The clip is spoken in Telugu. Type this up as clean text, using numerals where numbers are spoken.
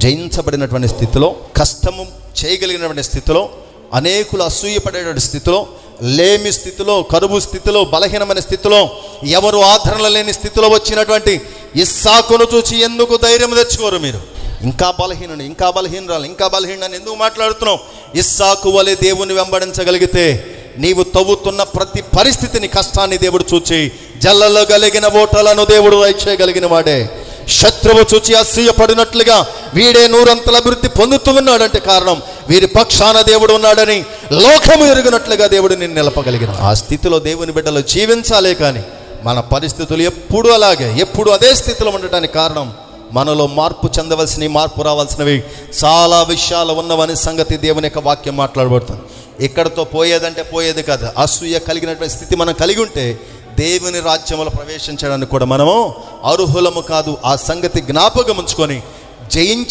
జయించబడినటువంటి స్థితిలో, కష్టము చేయగలిగినటువంటి స్థితిలో, అనేకులు అసూయపడేటువంటి స్థితిలో, లేమి స్థితిలో, కరువు స్థితిలో, బలహీనమైన స్థితిలో, ఎవరు ఆదరణ లేని స్థితిలో వచ్చినటువంటి ఇస్సాకును చూసి ఎందుకు ధైర్యం తెచ్చుకోరు? మీరు ఇంకా బలహీనుని, ఇంకా బలహీనరాలు, ఇంకా బలహీనని ఎందుకు మాట్లాడుతున్నావు? ఇస్సాకు వలె దేవుని వెంబడించగలిగితే నీవు తవ్వుతున్న ప్రతి పరిస్థితిని, కష్టాన్ని దేవుడు చూచి జల్లలో కలిగిన ఓటలను దేవుడు దయచేయగలిగిన వాడే. శత్రువు చూచి అసూయపడినట్లుగా వీడే నూరంతల అభివృద్ధి పొందుతూ ఉన్నాడంటే కారణం వీరి పక్షాన దేవుడు ఉన్నాడని లోకము ఎరుగునట్లుగా దేవుడు నిన్ను నిలపగలిగిన. ఆ స్థితిలో దేవుని బిడ్డలు జీవించాలే కానీ మన పరిస్థితులు ఎప్పుడు అలాగే, ఎప్పుడు అదే స్థితిలో ఉండటానికి కారణం మనలో మార్పు చెందవలసినవి, మార్పు రావాల్సినవి చాలా విషయాలు ఉన్నవని సంగతి దేవుని యొక్క వాక్యం మాట్లాడబడుతుంది. ఇక్కడతో పోయేదంటే పోయేది కాదు. అసూయ కలిగినటువంటి స్థితి మనం కలిగి ఉంటే దేవుని రాజ్యంలో ప్రవేశించడానికి కూడా మనము అర్హులము కాదు. ఆ సంగతి జ్ఞాపకం ఉంచుకొని జయించే